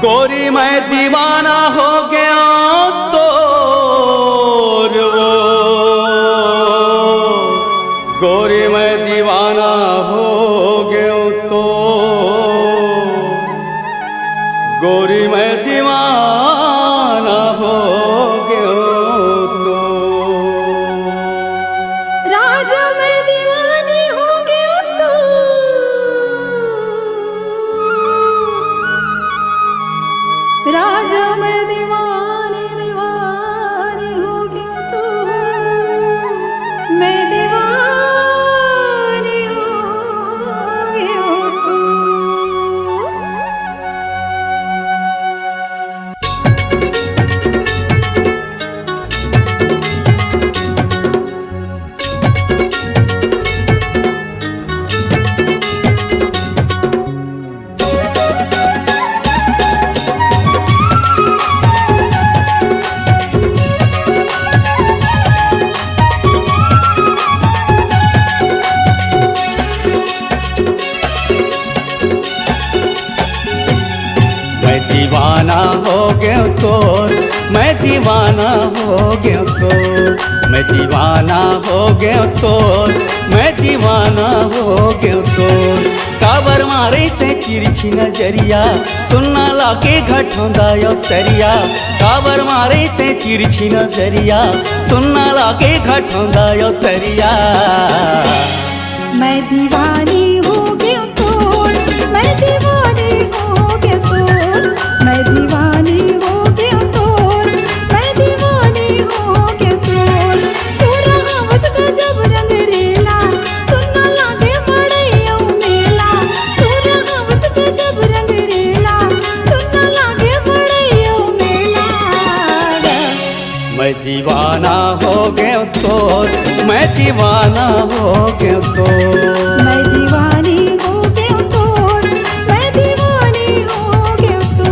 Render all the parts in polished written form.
गोरी मैं दीवाना हो गया तो वो गोरी मैं दीवाना हो गया तो गोरी मैं दीवाना हो गया तो राजा मैं दीवानी हो गया तो राजा मैं दीवानी दीवानी हो गया तो मैं दीवानी हो गया तो दीवाना हो गया तो मैं दीवाना हो गया तो मैं दीवाना हो गया तो मैं दीवाना हो गया तो काबर मारे ते तिरछी नजरिया सुनना लागे घटोंदा यो तरिया काबर मारे ते तिरछी नजरिया सुनना लागे घटोंदा यो तरिया मैं दीवानी हो गया तो मैं दीवानी हो गया तो मैं दीवानी हो गया तो मैं दीवानी हो गया तो तू रहा बस गजब रंग रेला सुनना लागे मड़ैया मेला तू रहा बस गजब रंग रेला सुनना लागे मड़ैया मेला मैं दीवाना हो गया तो मैं दीवाना हो गया तो मैं दीवानी हो गया तो मैं दीवानी हो गया तो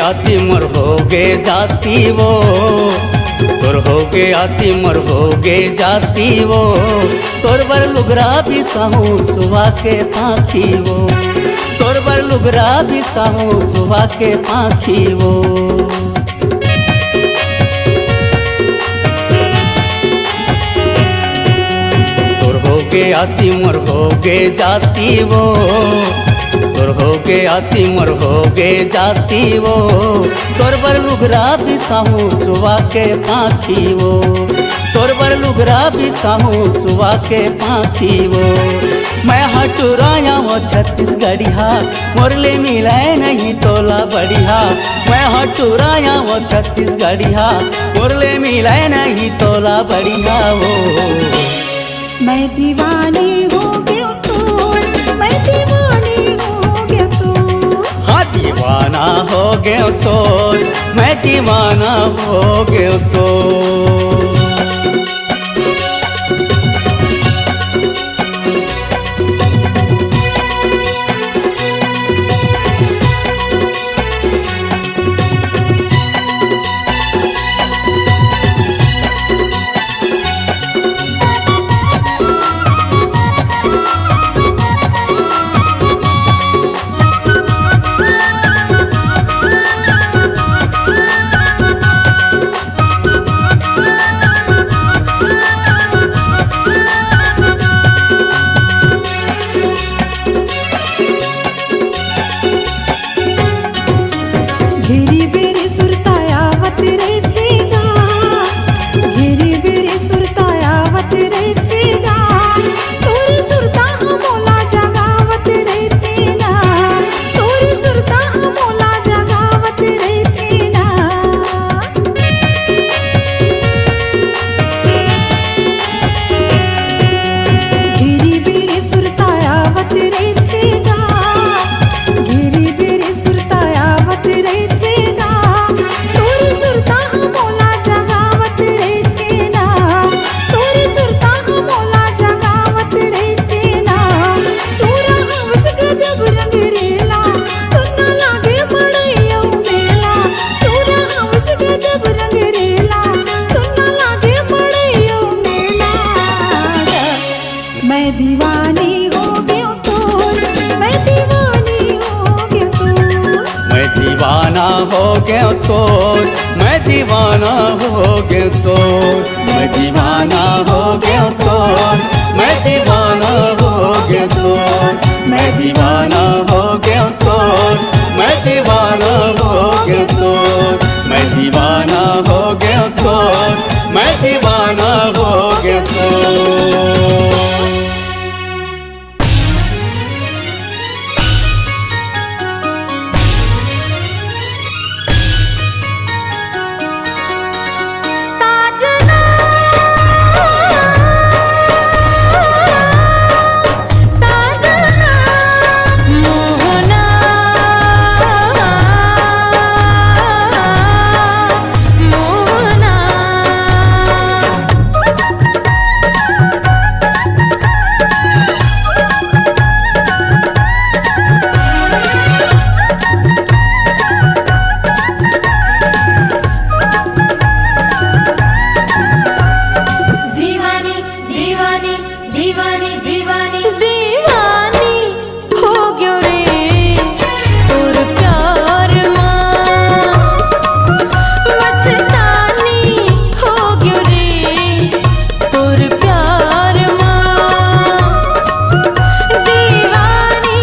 आती मर हो गे जाती वो तोर हो गे आती मर हो गे जाती वो तोर बर लुगरा भी साहू सुबह के पाखी वो तोर बर लुगरा भी साहू सुबह के पाखी वो तोर हो गे आती मर हो गे जाती वो तोर हो गे आती मर हो गे जाती वो तोर बर लुगरा भी साहू सुबह के पाखी वो तोर बर लुगरा भी साहू सुबह के पाखी वो मैं हटुराया वो छत्तीसगढ़िया मोरले मिलाए नहीं तोला बढ़िया मैं हटुराया वो छत्तीसगढ़िया मोरले मिलाए नहीं तोला बढ़िया वो मैं दीवानी हो गया तो मैं दीवानी हो गया तो हाँ दीवाना हो गया तो मैं दीवाना हो गया तो सुरता मोला जगावत रहथे ना गिरी बिरी सुरता आवत रहथे ना गिरी बिरी सुरता आवत रहथे ना तोरी सुरता मोला जगावत रहथे ना तोरी सुरता मोला जगावत रहथे ना तोरा हवस गजब रंग रेला सुनना लागे मड़ैयो मेला तोरा हवस गजब रंग रेला सुनना लागे मड़ैयो मेला मैं दीवानी हो गयो तोर मैं दीवानी हो गयो तोर मैं दीवाना हो गया तोर मैं दीवाना हो गया तोर मैं दीवाना हो गया तोर मैं दीवाना हो गया तोर मैं दीवाना हो गया तोर मैं दीवाना हो गया तोर मैं दीवाना हो गया तोर मैं दीवाना हो गया तोर साजना साजना मोहना मोहना दीवानी दीवानी दीवानी दीवानी दीवानी हो गयो रे तोर प्यार मां मस्तानी हो गयो रे तोर प्यार मां दीवानी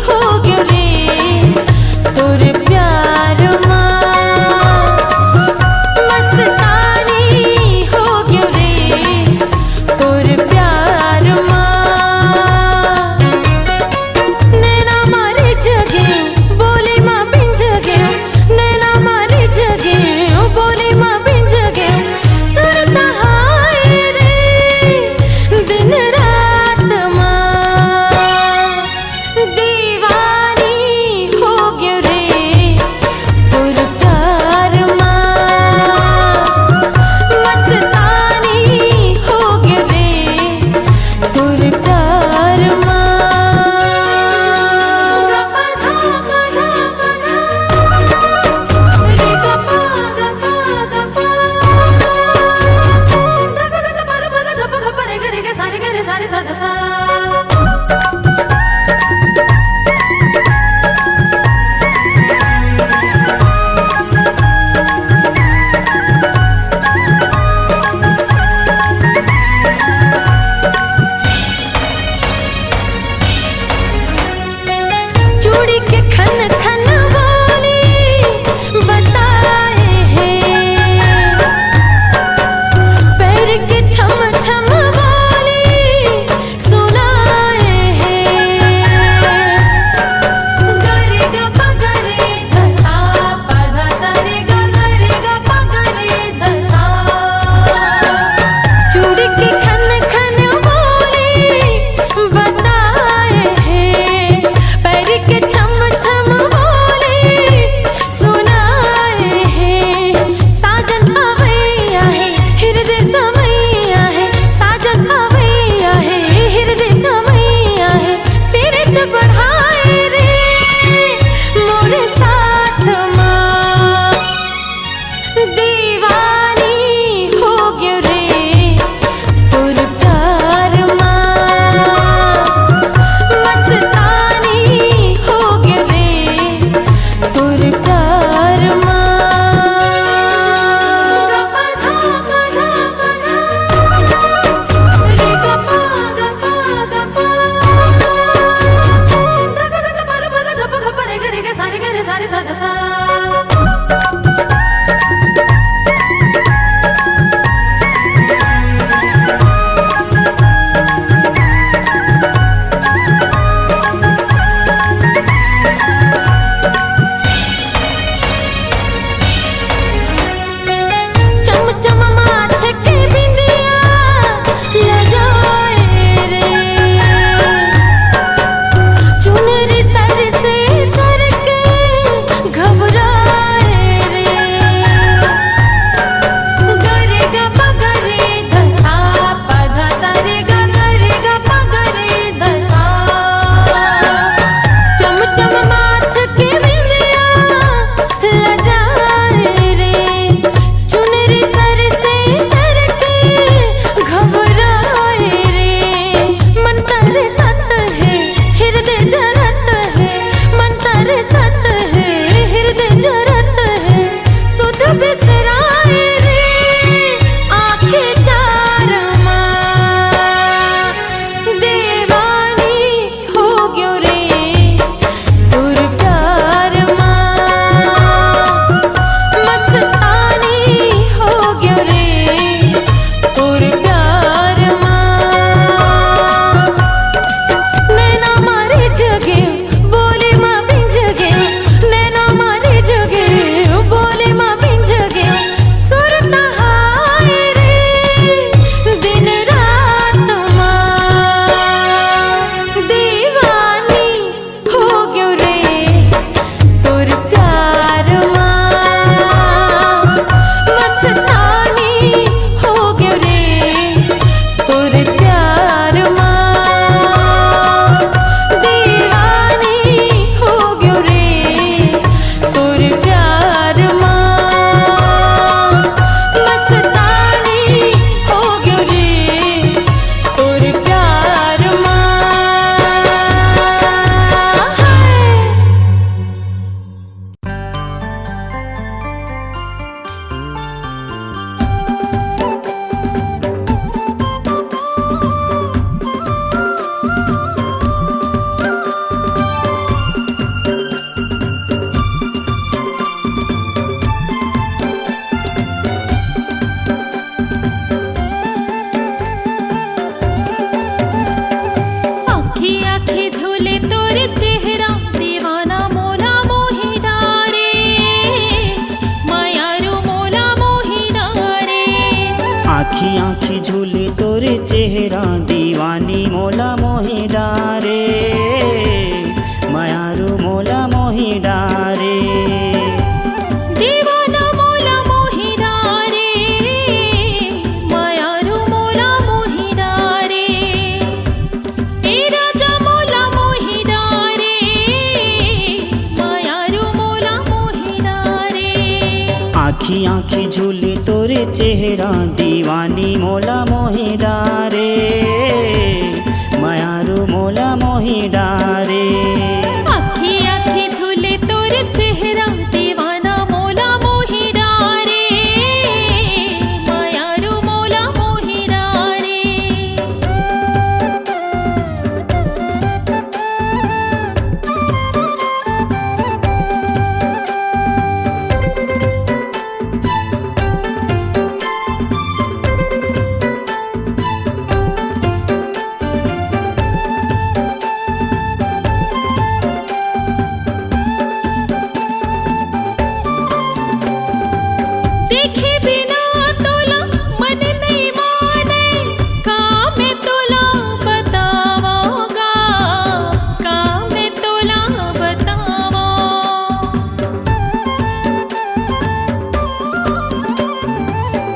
हो गयो रे तोर प्यार मां मस्तानी हो गयो रे तोर प्यार मां नैना मारे जगे बोली मां बिंज गयो नैना मारे जगे बोली मां बिंज गयो सुरता हाय रे दिन रात मां दीवानी हो गयो रे तोर प्यार मां मस्तानी हो गयो रे तोर प्यार मां गपा धा रे गपा गपा दस दस पर गप गप रे गे सारे सा दसा चूड़ी के खन खन बोली बताए हैं पैर के छम छम बोली सुनाए हैं गरे ग पगरे धसा पधा सरे गरे ग पगरे धसा चूड़ी के खन खन बोली बताए हैं पैर के छम छम बोली सुनाए हैं साजन अवैया है हृदय समैया है साजन अवैया है हृदय समैया है पीरित बढ़ाए रे मोरे साथ मां दीवानी हो गयो रे तोर प्यार मां मस्तानी हो गयो रे तोर प्यार मां गपा धा रे गपा गपा दस दस पर गप गप रे गे सारे सा दसा आखी आखी झूले तोरे चेहरा दीवानी मोला मोहि डारे मायारू मोला मोहि डारे दीवाना मोला मोहि डारे मायारू मोला मोहि डारे ए राजा मोला मोहि डारे मायारू मोला मोहि डारे आखी आखी झूले तोरे चेहरा दीवानी मोला मोहि डारे मायारू मोला मोहि डारे आखी आखी झूले तोरे चेहरा दीवाना मोला मोहि डारे मायारू मोला मोहि डारे देखे बिना तोला मन नहीं माने का मैं तोला बतावांगा का मैं तोला बतावा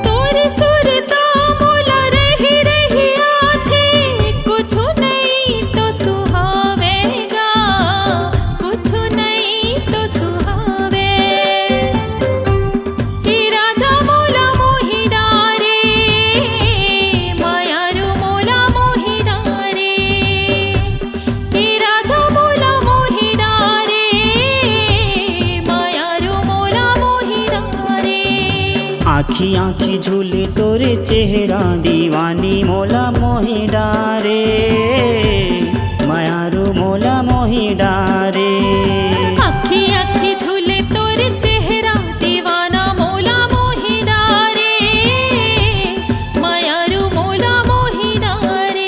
तोरी सुरता मोला रही रही आथे कुछ नहीं तो सुहावेगा कुछ नहीं तो सुहावे हे राजा मोला मोहि डारे मायारू मोला मोहि डारे हे राजा मोला मोहि डारे मायारू मोला मोहि डारे आखी आखी झूले तोरे चेहरा दीवानी मोला मोहि डारे मायारू मोला मोहि डारे आखी आखी झूले तोरे चेहरा दीवाना मोला मोहि डारे मायारू मोला मोहि डारे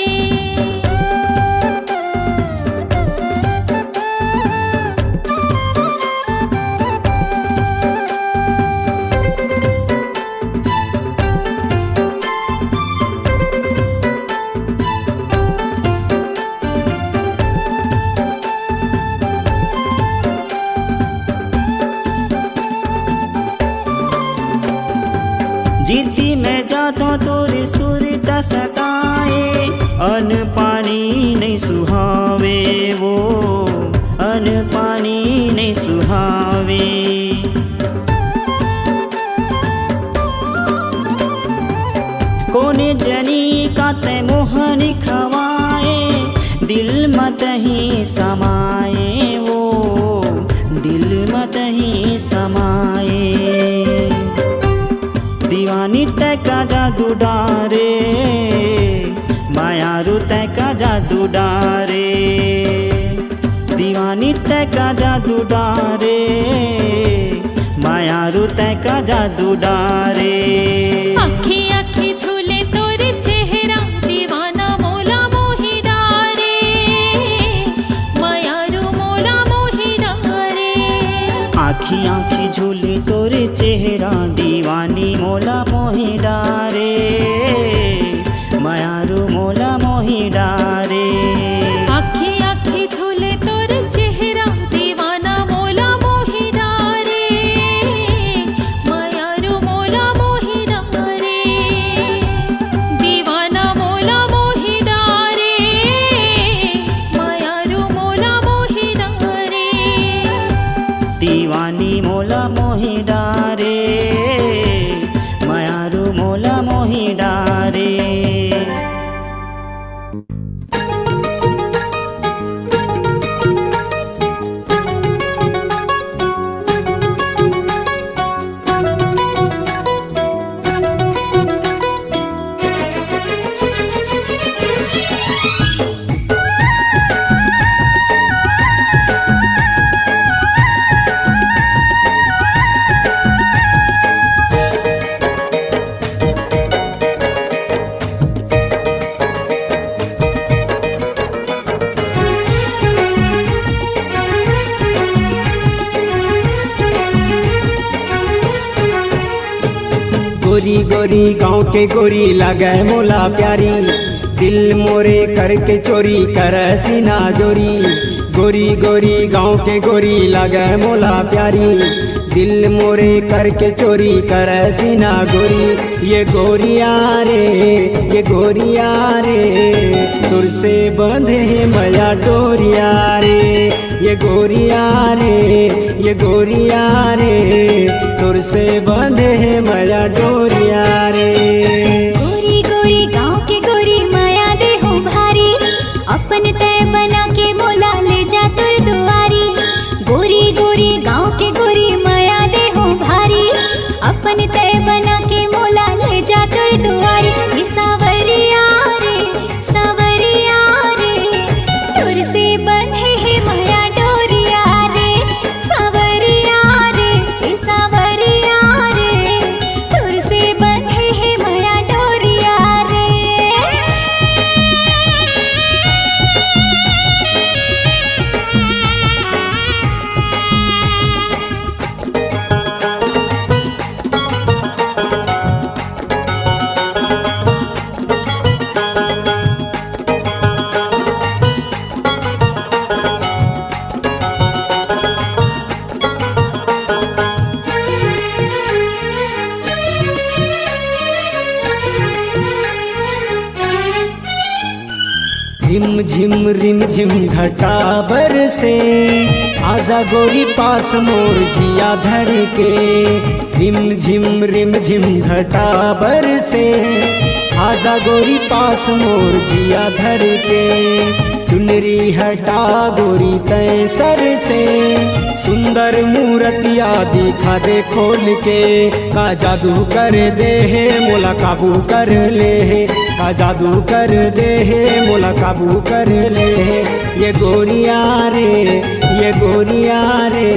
जीती मैं जाता तोरे सुरता सताए अन पानी नहीं सुहावे वो अन पानी नहीं सुहावे कोने जनी का ते मोहनी खवाए दिल मत ही समाए वो दिल मत ही समाए दीवानी तय का जादू डारे मायारू तय का जादू डारे दीवानी तय का जादू डारे मायारू तय का जादू डारे आखी आखी झूले तोरे चेहरा दीवाना मोला मोहि डारे मायारू मोला मोहि डारे आखी आखी झूले तोरे चेहरा दीवानी मोला मोहि डारे मायारू मोला मोहि डारे आखी आखी झूले तोरे चेहरा दीवाना मोला मोहि डारे मायारू मोला मोहि डारे दीवाना मोला मोहि डारे मायारू मोला मोहि डारे दीवानी मोला मोहि डारे मायारू मोला मोहि डारे गोरी गोरी गाँव के गोरी लगे मोला प्यारी, दिल मोरे करके चोरी कर सीना जोरी। गोरी गोरी गाँव के गोरी लगे मोला प्यारी, दिल मोरे करके चोरी कर सीना गोरी। ये गोरिया रे ये गोरिया रे, तुर से बंधे है मैया डोरिया रे। ये गोरिया रे ये गोरिया रे, तुर से बंधे है मैया डोरिया रे। गोरी गोरी गाँव के गोरी माया दे हो भारी, अपन तय बना के मोला ले जा तुर दुआरी। गोरी गोरी गाँव के गोरी माया दे हो भारी, अपन तय बना के मोला ले जा तुर दुआरी। ये सावरिया रे तुर से बंधे है माया डोरिया रे। सावरिया रे तुर से बंधे है माया डोरिया रे। रिम झिम घटा बरसे, आजा गोरी पास मोर जिया धड़के। रिम झिम घटा बरसे, आजा गोरी पास मोर जिया धड़के। चुनरी हटा गोरी तय सर से, सुंदर मूर्तिया दिखा दे खोल के। का जादू कर दे है मोला काबू कर ले है, का जादू कर दे है मोला काबू कर ले है। ये गोरिया रे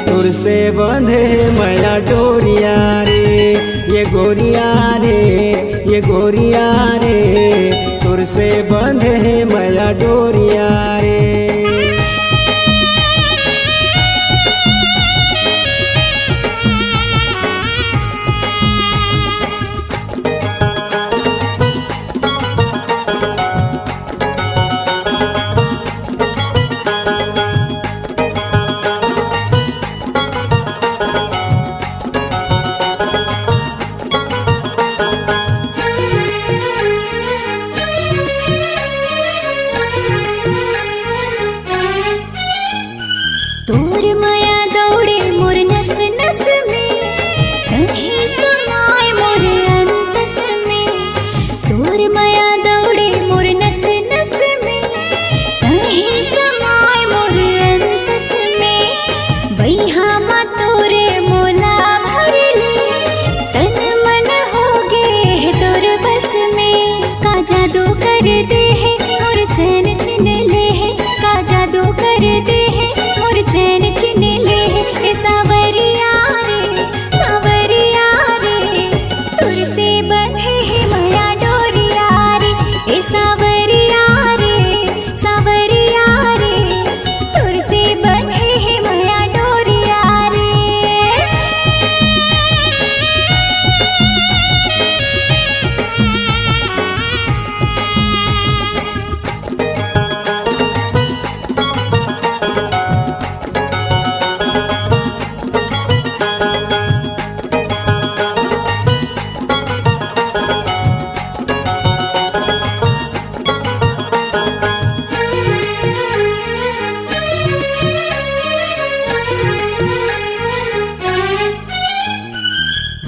तुर से बंधे मैया डोरिया रे। ये गोरिया रे तुर से बंधे मैया डोरिया रे। तोर माया दौड़े मोर नस नस में, कहीं समाए मोर अंतस में। तोर माया दौड़े मोर नस नस में, कहीं समाए मोर अंतस में। बैहा मा तोरे मोला भर ले, तन मन हो गे है तोर बस में। का जादू कर दे है मोर चैन छिन ले है, का जादू कर दे है मोर चैन छिन ले है। ए सावरिया रे तुर से बंधे है माया डोरिया रे। ए सावरिया रे तुर से बंधे है माया डोरिया रे।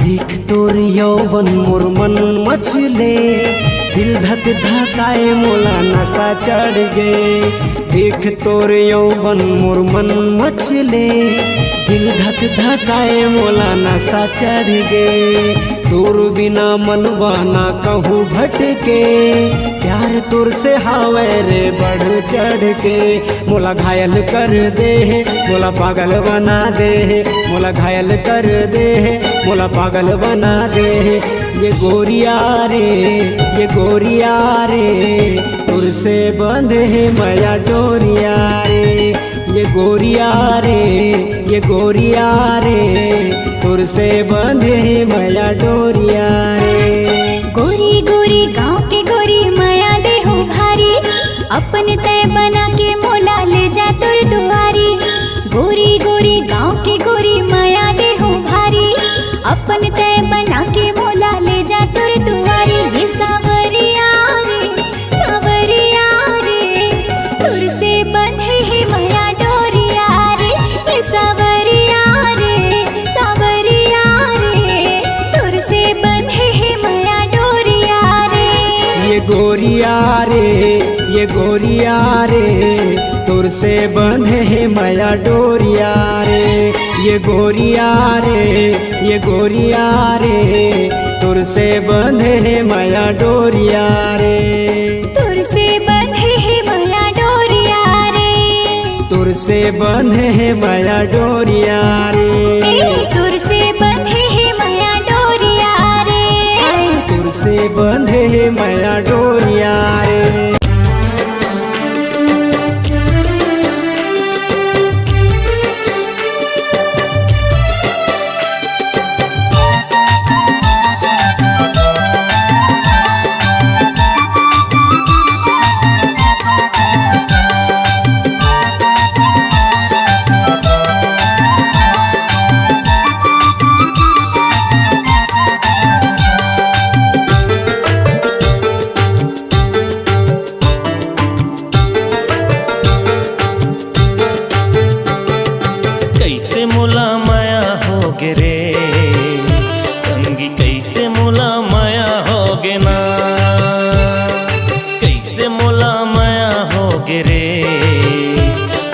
देख तोर यौवन मोर मन मचले, दिल धक धकाए मोला नशा चढ़ गे। देख तोर यौवन मोर मन मचले, दिल धक धकाए मोला नशा चढ़ गे। तोर बिना मनवा ना कहूँ भटके, प्यार तोर से हावे रे बढ़ चढ़ के। मोला घायल कर दे है मोला पागल बना दे है, मोला घायल कर दे है मोला पागल बना दे है। ये गोरिया रे तुर से बंधे है मैया डोरिया रे। ये गोरिया रे तुर तोर से बंधे मैया डोरिया रे। गोरी गोरी गाँव के गोरी माया दे हो भारी, अपन तय बना के मोला ले जा तुर दुआरी। गोरी गोरी गाँव के गोरी माया दे हो भारी, अपन तय बना के मोला ले जा तुर दुआरी। ये सावरिया रे तुर से बंधे है माया डोरिया रे। ये सावरिया रे तुर से बंधे है माया डोरिया रे। ये गोरिया रे तोर से बंधे है मैया डोरिया रे। ये गोरिया रे तोर से बंधे है मैया डोरिया रे। तुर से बंधे है माया डोरिया रे। तुर से बंधे है माया डोरिया रे। तुर से बंधे है माया डोरिया रे। तुर से बंधे है माया डोरिया रे। कैसे मोला माया होगे रे संगी, कैसे मोला माया होगे ना। कैसे मोला माया होगे रे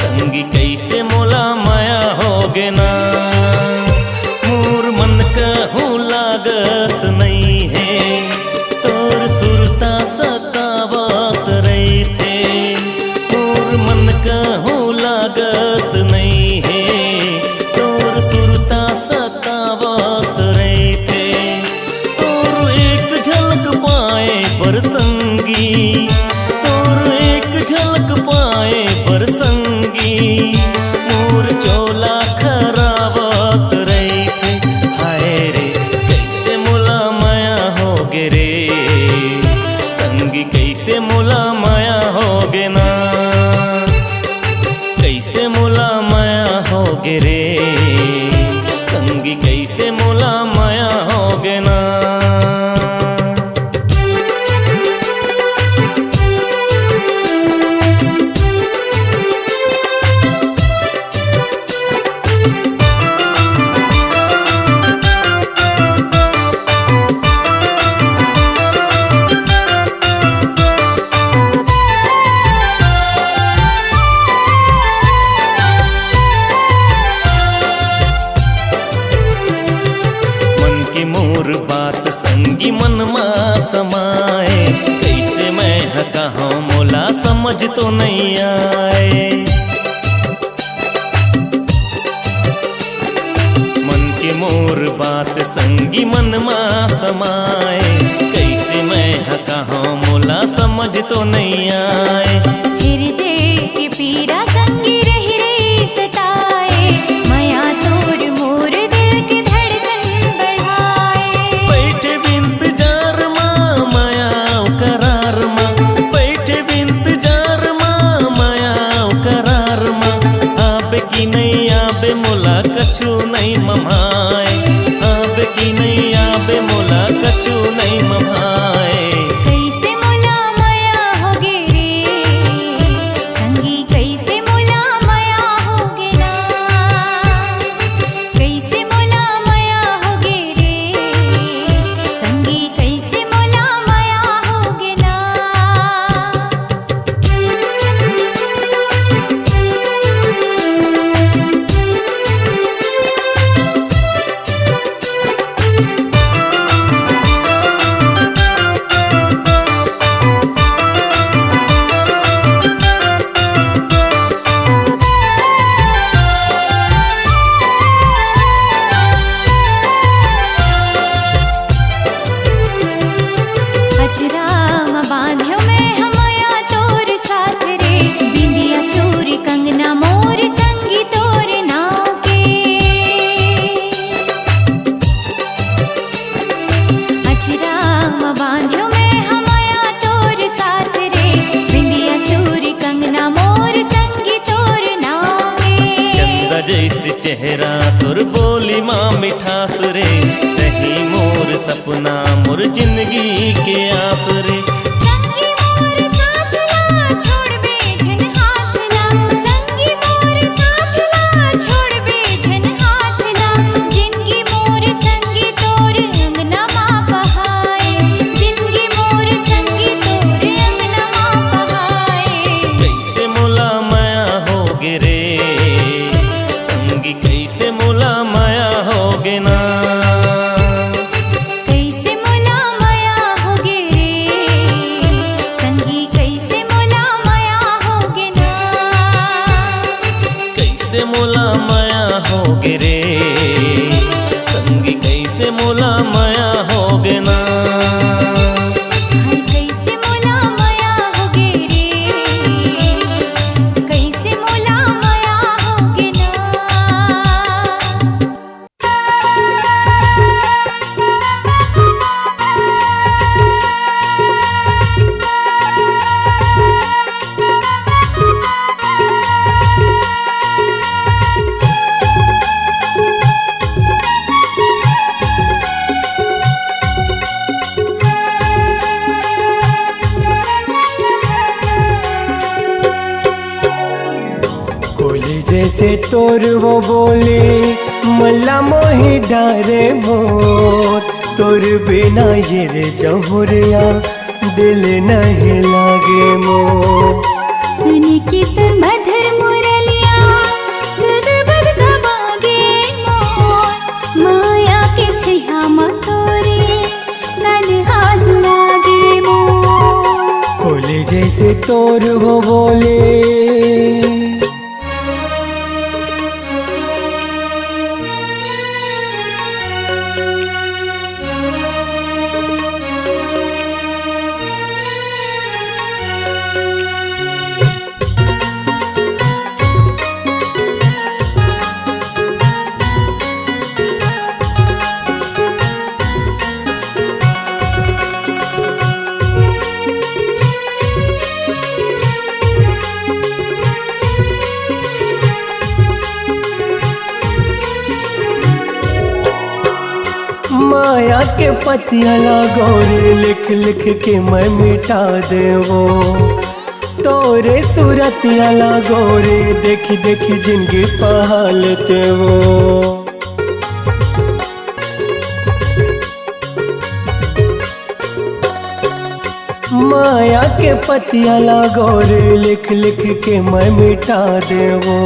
संगी, कैसे मोला माया होगे ना। मोर मन कहूँ लागत नहीं है, तोर सुरता सतावत रही थे। मोर मन कहूँ लागत नहीं है, तोर सुरता सतावत रहे थे। तोर एक झलक पाए पर संगी, तोर एक झलक पाए पर संगी। मोर चोला खरावत रहे थे। हाय रे कैसे मोला माया होगे रे संगी, कैसे मोला माया होगे ना। कैसे मोला माया होगे रे संगी, कैसे मोला माया होगे ना। मोर बात संगी मन मा समाए, कैसे मैं कहूँ मोला समझ तो नहीं आए। मन के मोर बात संगी मन मा समाए, कैसे मैं कहूँ मोला समझ तो नहीं आए। हृदय की पीरा संगी रह रही सताए, माया तोर मोर दिल की धड़कन बढ़ाए। बैठे बिंत जार माँ माया करार माँ, बैठे बिंत जार माँ माया करार माँ। आबे की नहीं आबे मोला कछु नहीं ममाए, आबे की नहीं आबे मोला कछु नहीं ममाए। कैसे मोला माया होगे रे संगी, कैसे मोला माया होगे ना। कैसे मोला माया होगे रे संगी, कैसे मोला माया होगे ना। चेहरा तोर बोली माँ मिठास रे, रही मोर सपना मोर जिंदगी के आस रे। संगी मोर साथ ला छोड़बे झन हाथ ला, संगी मोर साथ ला छोड़बे झन हाथ ला, जिंदगी मोर संगी तोर अंगना माँ बहाए, जिंदगी मोर संगी तोर अंगना माँ बहाए। कैसे मोला माया होगे रे संगी, कैसे मोला माया होगे ना। कैसे मोला माया होगे रे संगी, कैसे मोला माया होगे ना। कैसे मोला माया होगे रे संगी, कैसे मोला माया होगे ना। हाय कैसे मोला माया होगे रे, कैसे मोला माया होगे ना। कोली जैसे तोर वो बोले मल्ला मोहे डारे मोर, तोर बिना ये रे जहुरिया दिल नहीं लागे मोर। सुन के तोर मधुर मुरलिया सुध बुध गवागे मोर, माया के छैया मा तोरे नन्हा जुड़ागे मोर। कोली जैसे तोर वो बोले माया के पतिया लागोरे लिख लिख के मैं मिटा देवो, तोरे सूरतिया लागोरे देखी देखी जिंदगी पहालते वो। माया के पतिया लागोरे लिख लिख के मैं मिटा देवो,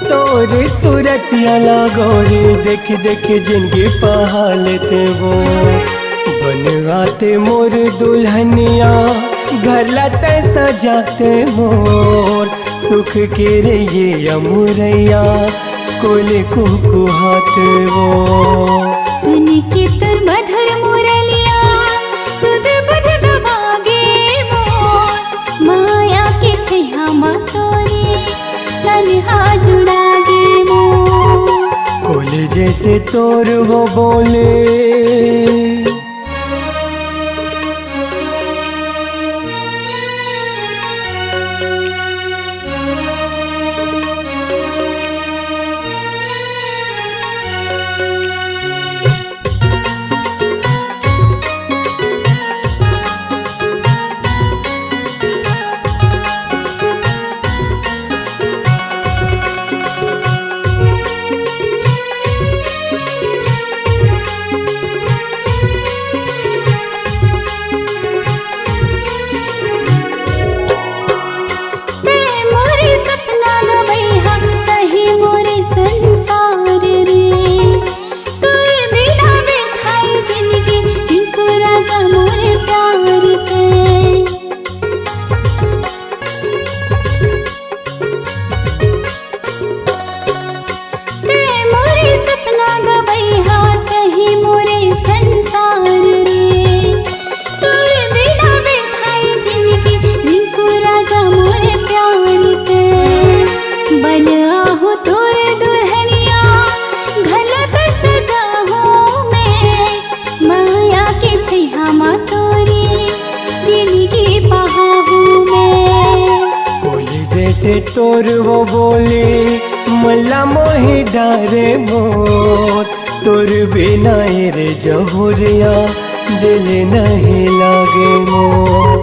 तोरे सूरतिया लागोरे देख देख जिंदगी पहालते वो। बनवाते मोर दुल्हनिया घर लाते सजाते मोर, सुख के रे ये अमुरैया कोले कुहाते वो। सुन के तोर मधुर मुरलिया सुध बुध गवागे मोर, माया के छैया मा तोरे तन्हा जुड़ागे मोर। कोले जैसे तोर वो बोले से तोर वो बोले मला मोहि डारे मोर तोर बिना रे जहुरिया दिल नहीं लागे मोर।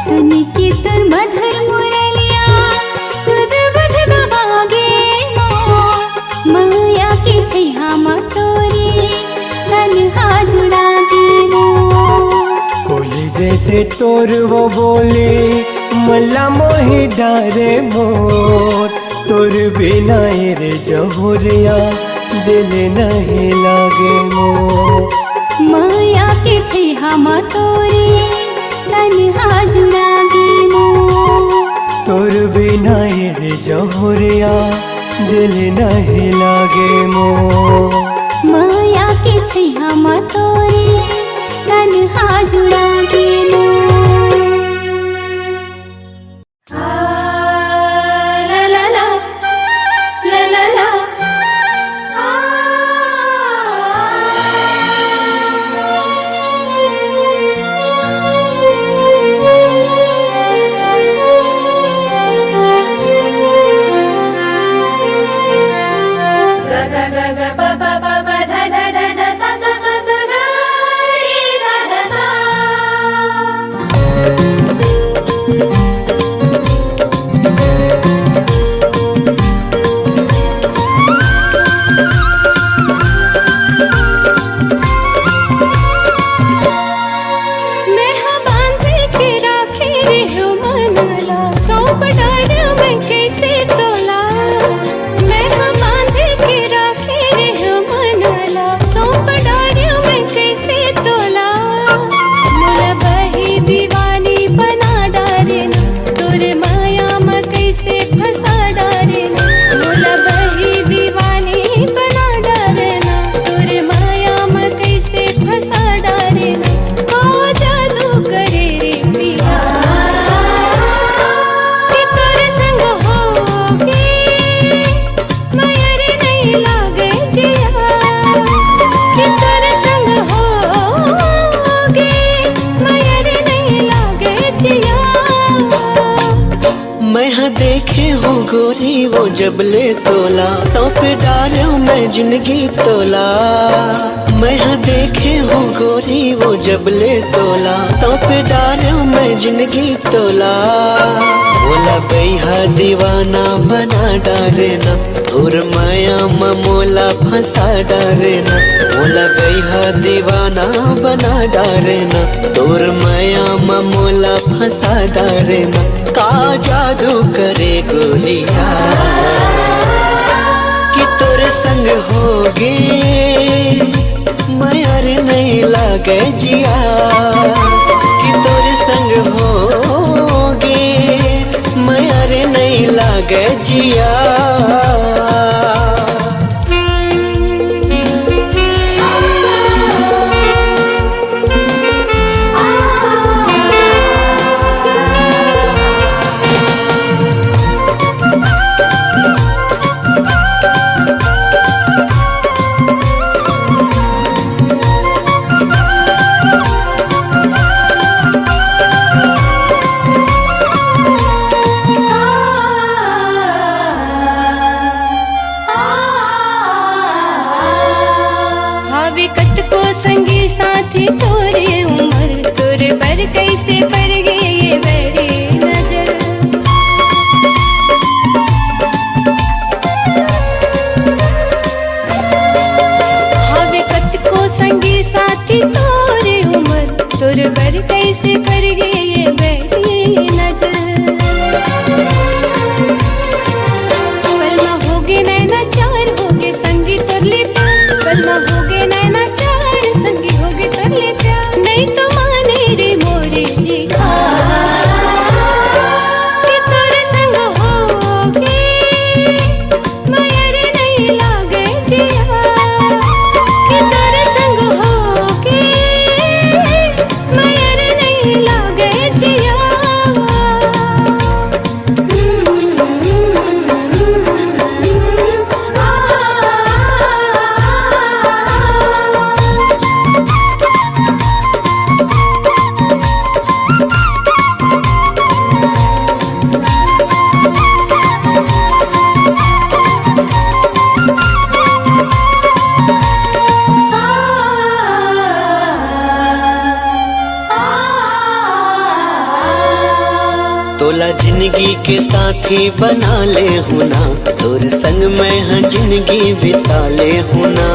सुन के तोर मधुर मुरलिया सुध बुध गवागे मोर माया के छैहा मा तोरी तन्हा जुड़ागे मोर। कोली जैसे तोर वो बोले मला मोहि डारे मोर तोर बिना रे जहुरिया दिल नहीं लागे मोर। माया के छैहा मा तोरी तन्हा जुड़ागे मोर। तोर बिना रे जहुरिया दिल नहीं लागे मोर। माया के छैहा मा तोरी तन्हा जुड़ागे मोर। ला ला ला ला ला ला गा गा गा पा पा पा पा धा धा धा धा सा सा सा सा गा रे धा धा सा। मैं हाँ बांध के राखे रे हो मनला सौंप डार मैं कैसे तोला। मैं हाँ बांध के राखे रे हो मनला सौंप डार मैं कैसे तोला। मोला बही दीवानी बना डारे ना तोर माया में कैसे फंसा डारे ना। मोला बही दीवानी बना डारे ना तोर माया में कैसे फंसा डारे ना। को जादू करे रे पिया कि तोर संग होगे माया रे नहीं लागे जिया। कि तोर संग होगे माया रे नहीं लागे जिया। मैं हाँ देखे हूँ गोरी वो जबले तोला तो पे डारो मैं जिंदगी तोला। मैं हाँ देखे हूँ गोरी वो जबले तोला तो पे डारो मैं जिंदगी तोला। बोला बैहा दीवाना बना डारे ना और माया मोला फंसा डारे ना। बोला बैहा दीवाना बना डारे ना तोर माया मोला फंसा डारे ना। का जादू करे गोरिया कि तोरे संग होगे माया रे नहीं लागे जिया। कि तोरे संग होगे माया रे नहीं लागे जिया। हावे कत को संगी साथी तोरे उमर तोरे पर कैसे पर गए ये मेरी नजर। हावे कत को संगी साथी तोरे उमर तोरे पर कैसे पर गए ये मेरी नजर। पलमा होगे नैना चार होगे संगी तोरले पलमा होगे नैना चार संगी होगे तोरले प्यार। नहीं तो माने रे मोरे जी कि तोरे संग होगे माया रे नहीं लागे जिया। कि तोरे संग होगे माया रे नहीं लागे जिया। तोला जिंदगी के साथी बना ले हूँ ना, तोर संग मैं हाँ जिंदगी बिता ले हूँ ना।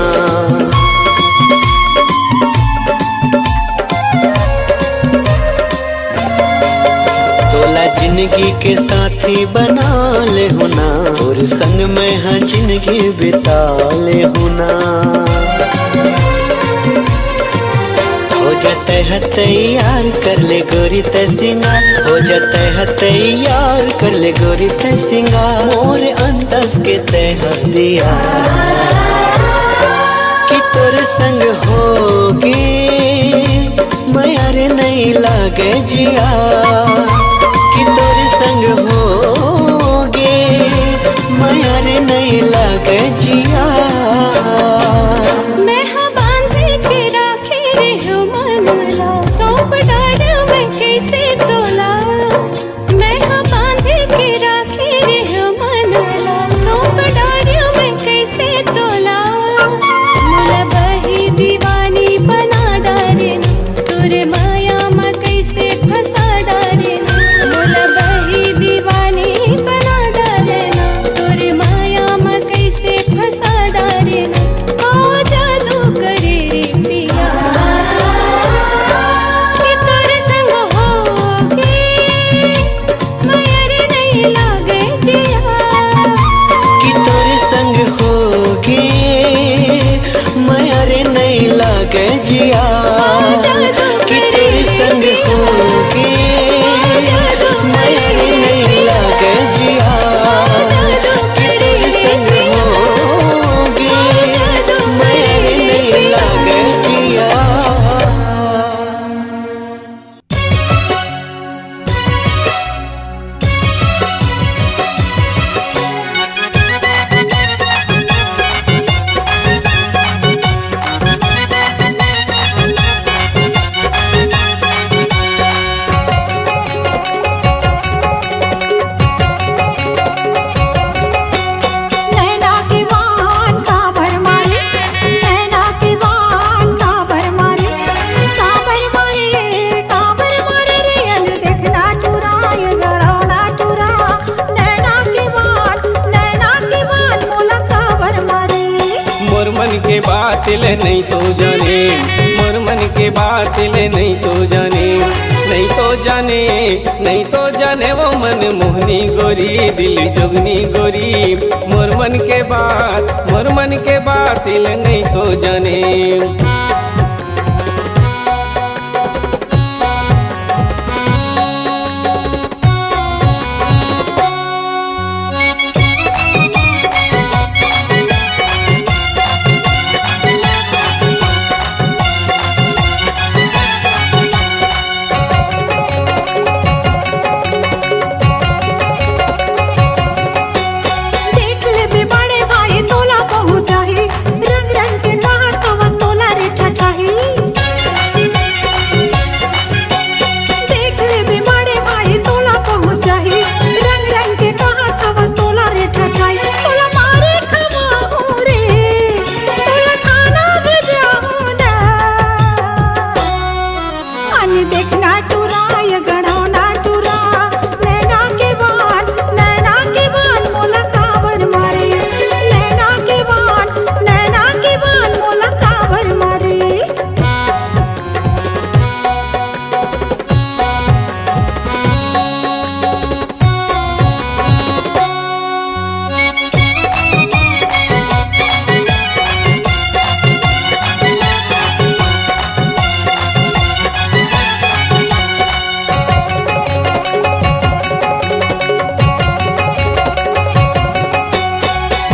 तोला जिंदगी के साथी बना ले हूँ ना, तोर संग मैं हाँ जिंदगी बिता ले हूँ ना। हो जाते है तैयार कर ले गोरी ते सिंगार, हो जाते है तैयार कर ले गोरी ते सिंगार। मोर अंदाज के तह दिया कि तोरे संग होगी मैं यारे नहीं लागे जिया, कि तोरे संग होगी मैं यारे नहीं लागे जिया। मैं हाँ बांधे के राखी रे हो मनला, सौंप डार में कैसे तोला। मैं हाँ बांधे के राखी रे हो मनला, सौंप डार में कैसे तोला। मोला बही दीवानी बना डारे ना, तोरे माया में कैसे फंसा डारे ना। मोला बही दीवानी बना डारे ना, तोरे माया में कैसे फंसा डारे ना। ओ जादू करे रे पिया कि तोरे संग होगे मैं यारे नहीं लागे जिया, कि तोरे संग होगी मैं यारे नहीं लागे जिया, कि तोरे संग होगी मैं यारे नहीं लागे जिया, कि तोरे संग होगी मैं यारे नहीं लागे जिया। नैना की बान का भर मारे, नैना की बान का भर मारे, का भर मारे रे अन देखना टूरा ये गड़ौना टूरा। नैना की बान मोला का भर मारे। मोर मन के बात ले नहीं तो जाने, मोर मन के बात ले नहीं तो जाने, नहीं तो जाने, नहीं तो जाने वो मन मोहनी गोरी दिल जोगनी गोरी। मोर मन के बात, मोर मन के बात ले नहीं तो जाने। देख ले बे बड़े भाई तोला पहुँचा ही, रंग रंग के कहा कवस तोला रे ठठाही। देख ले बे बड़े भाई तोला पहुँचा ही, रंग रंग के कहा कवस तोला रे ठठाही। तोला मारे खवाहूँ रे, तोला खाना भेजाहूँ ना। अन देखना टूरा ये गड़ौना टूरा। नैना के बान मोला काबर मारे, नैना के बान मोला काबर मारे।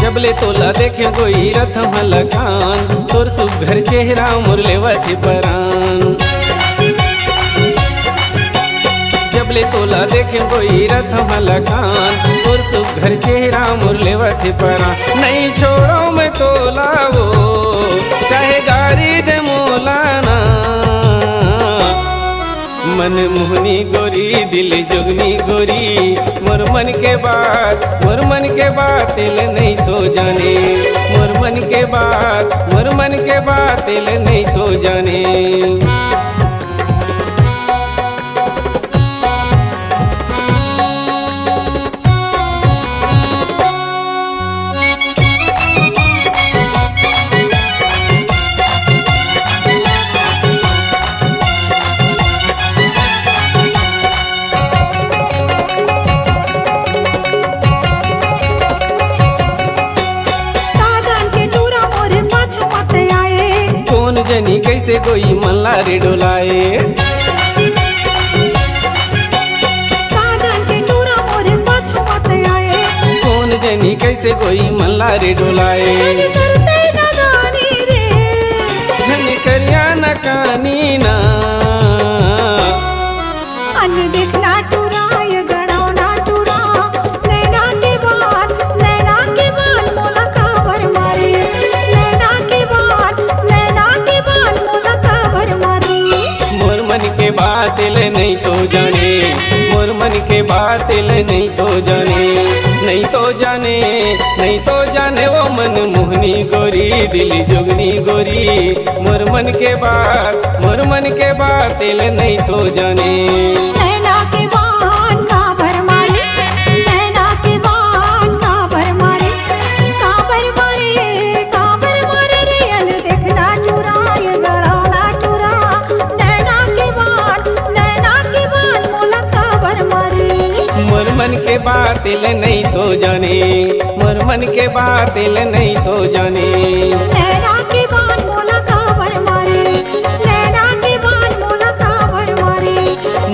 जबले तोला देखे कोई रथ मलकान, तोर सुघर चेहरा मुरलेवती परान। जबले तोला देखे कोई रथ मलकान, तोर सुघर चेहरा मुरलेवती परान। नहीं छोड़ो मैं तोला वो चाहे गारी दे मोलाना। मन मोहनी गोरी दिल जोगनी गोरी। मोर मन के बात, मोर मन के बात ले नहीं तो जाने। मोर मन के बात, मोर मन के बात ले नहीं तो जाने। जनी कैसे कोई मल्ला रे डोलाए। काजन के टूरा मोरे पाछू मत आए, कौन जनी कैसे कोई मल्ला रे डोलाए। जनी करते नादानी रे, जनी करिया न कानी ना, अन्न देखना टूरा ये गड़ाओ ना टूरा, नैना के बाल मोला काबर मारे, नैना के बाल मोला काबर मारे। मोर मन के बात ले नहीं तो जाने, मोर मन के बात ले नहीं तो जाने, नहीं तो जाने, नहीं तो जाने वो मन मोहनी गोरी दिल जोगनी गोरी। मोर मन के बात ले नहीं तो जाने। नैना के बाल काबर मारे, नैना के बाल काबर मारे, काबर मारे रे, अन्न देखना टूरा ये गड़ाओ ना टूरा, नैना के बाल मोला काबर मारे। मोर मन के बात ले नहीं तो जाने, मोर मन के बात ले नहीं तो जाने। नैना के बाल मोला काबर मारे, नैना के बाल मोला काबर मारे।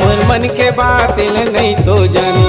मोर मन के बात ले नहीं तो जाने।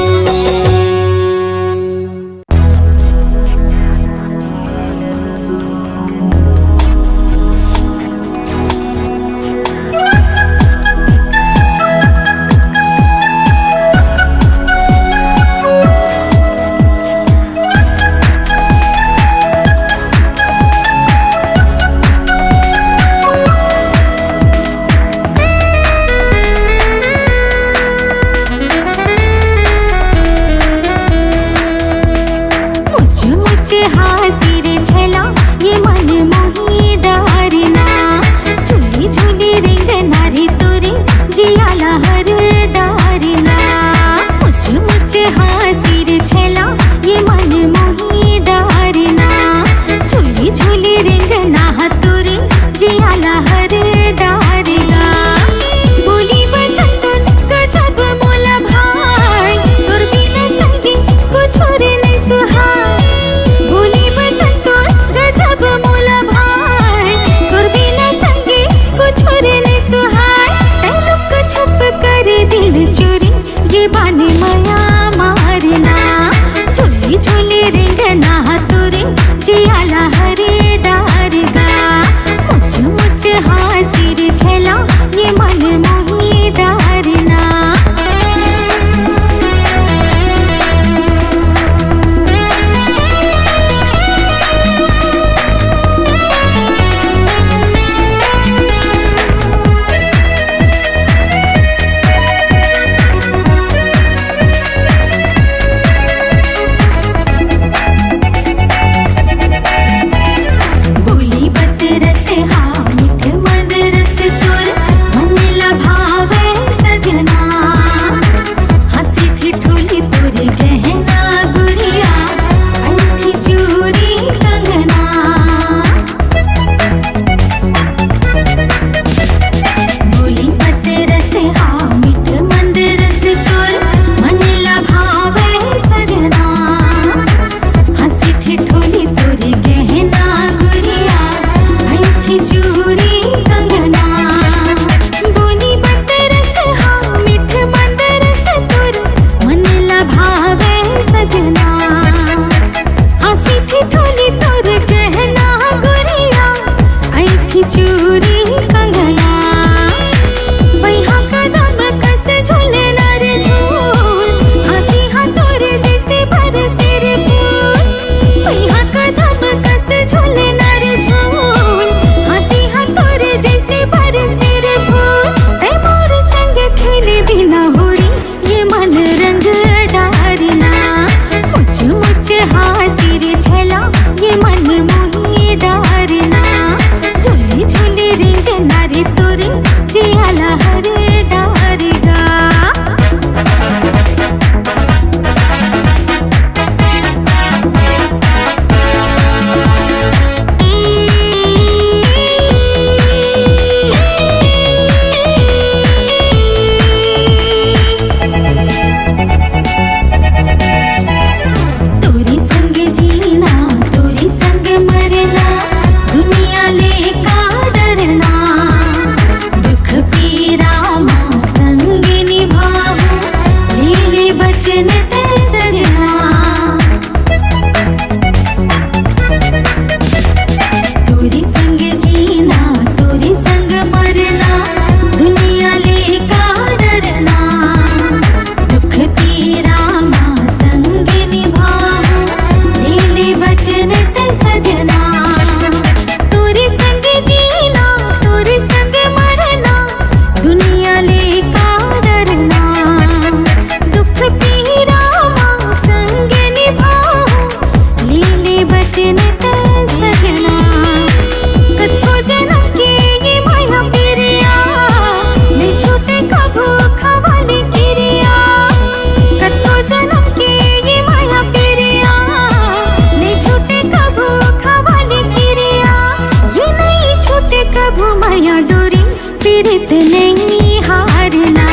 माया डोरी पीड़ित नहीं हारना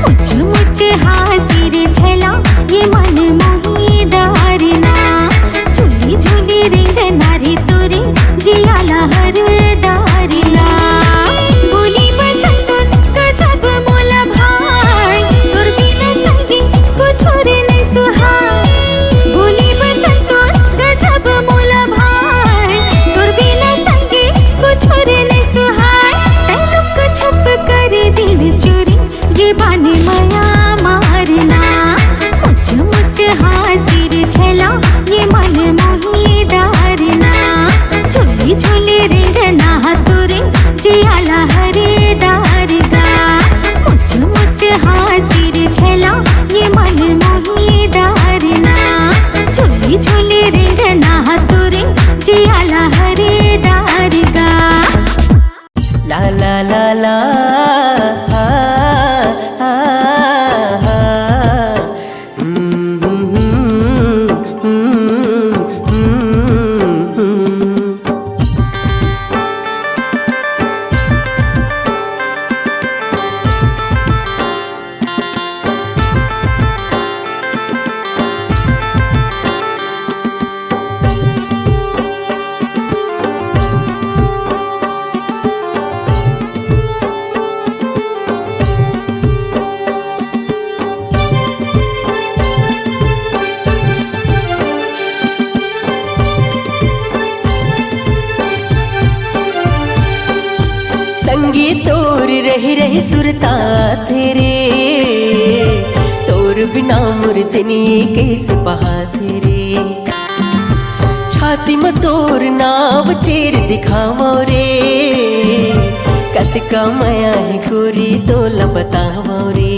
मुझ हासिर छला ये मन मोही डारना झूली झूली रिंग नारी तोरे जिया लहर डारना बोली बचन तुन गजब मोला भाई तोर बिना संगी कुछ और नहीं सुहाय बोली बचन तुन गजब मोला भाई तोर बिना संगी कुछ और नहीं सुहाय लुक छुप कर दिल चोरी ये बाने माया मारना मुझ हासिर छला ये मन मोही डारना झूली झूली रिंगना तोरे जिया लहरे डारगा मुझ हासिर छला ये मन मोही डारना झूली झूली रिंगना तोरे जिया लहरे डारगा ला ला ला ला संगी तोर रही रही सुरता तेरे तोर बिना मुर्दनी कैसे बहा तेरे छाती में तोर नाव चेर दिखावो रे कतिका माया है गोरी तोला बतावो रे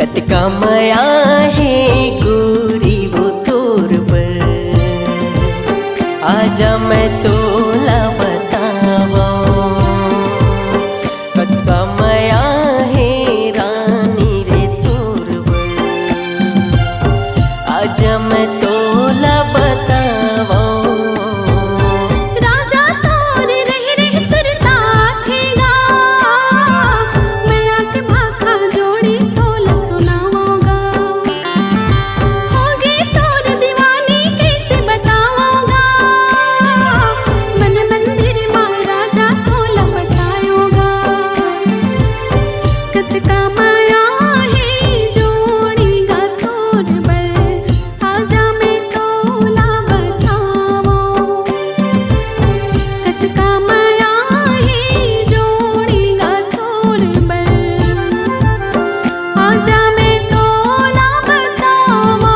कतिका माया है गोरी वो तोर पर आजा मैं तोला बतावा कतिका माया है रानी रे तोर पर आजा मैं तोला बतावा राजा तोर रही रही सुरता थेगा मैं आके भाखा जोड़ी तोला सुनाऊंगा होगी तोर दीवानी कैसे बताऊंगा मन मंदिर माँ राजा तोला बसाऊंगा कतका माया है जोड़ीगा तोर बल आजा मैं तोला बतावा कतका माया है जोड़ीगा तोर बल आजा मैं तोला बतावा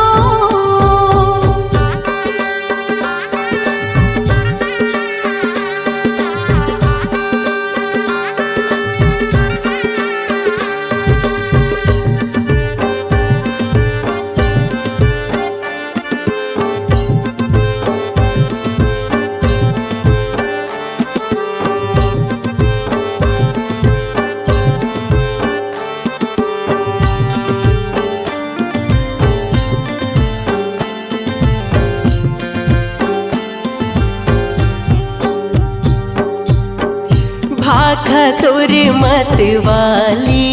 भाखा तोर मत वाली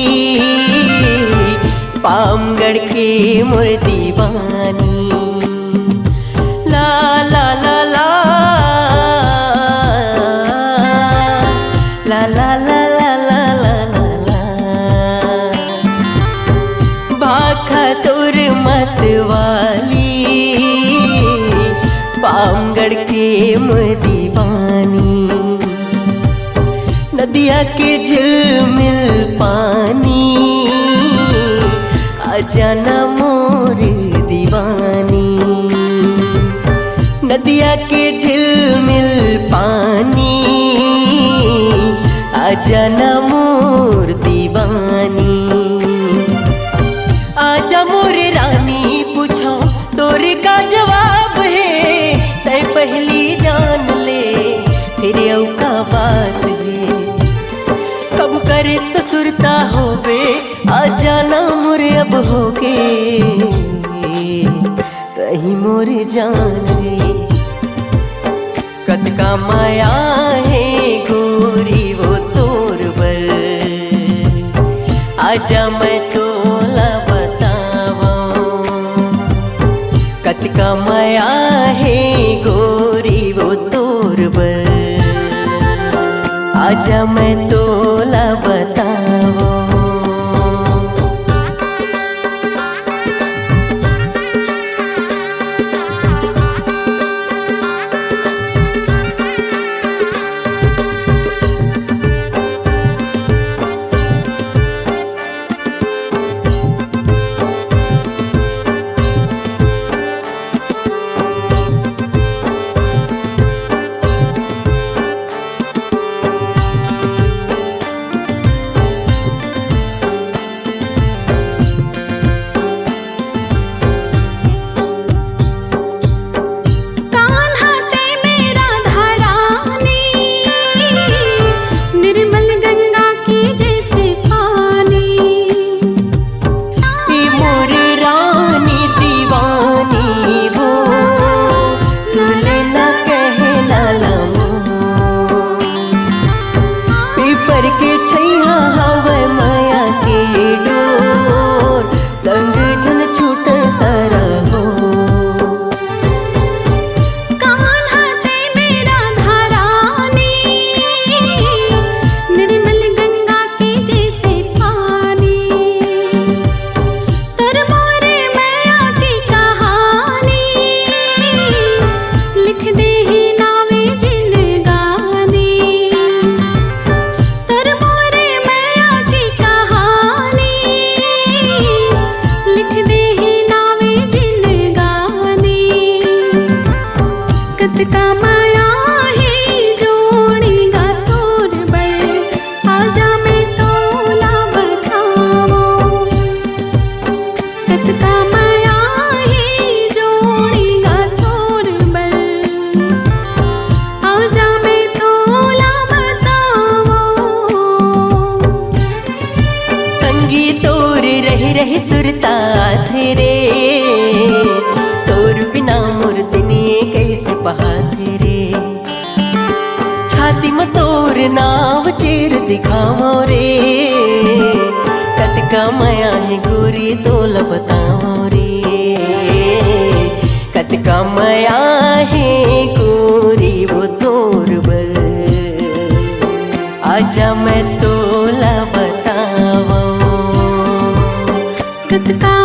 पामगढ़ के मोर दीवानी ला ला ला ला ला ला ला ला ला ला ला ला भाखा तोर मत वाली पामगढ़ के मोर दीवानी नदिया के झिलमिल पानी आजा ना मोर दीवानी नदिया के झिलमिल पानी आजा ना मोर दीवानी आजा मोर रानी पूछो तोर का जवाब है तय पहली जान ले फिर औ का बात है कब करे तो सुरता होवे आजा ना मोरे अब होगे कहीं मोरे जान रे कतका माया है आजा मैं तोला बताओ। रहे सुरता थे रे, तोर बिना मोर दुनिये कैसे बहा थे रे। छाती में तोर नाव चेर दिखाओ रे, कतका माया है गोरी तोल बताओ रे। कतका माया है गोरी वो तोर बल, आजा मैं तोला बताओ। कतका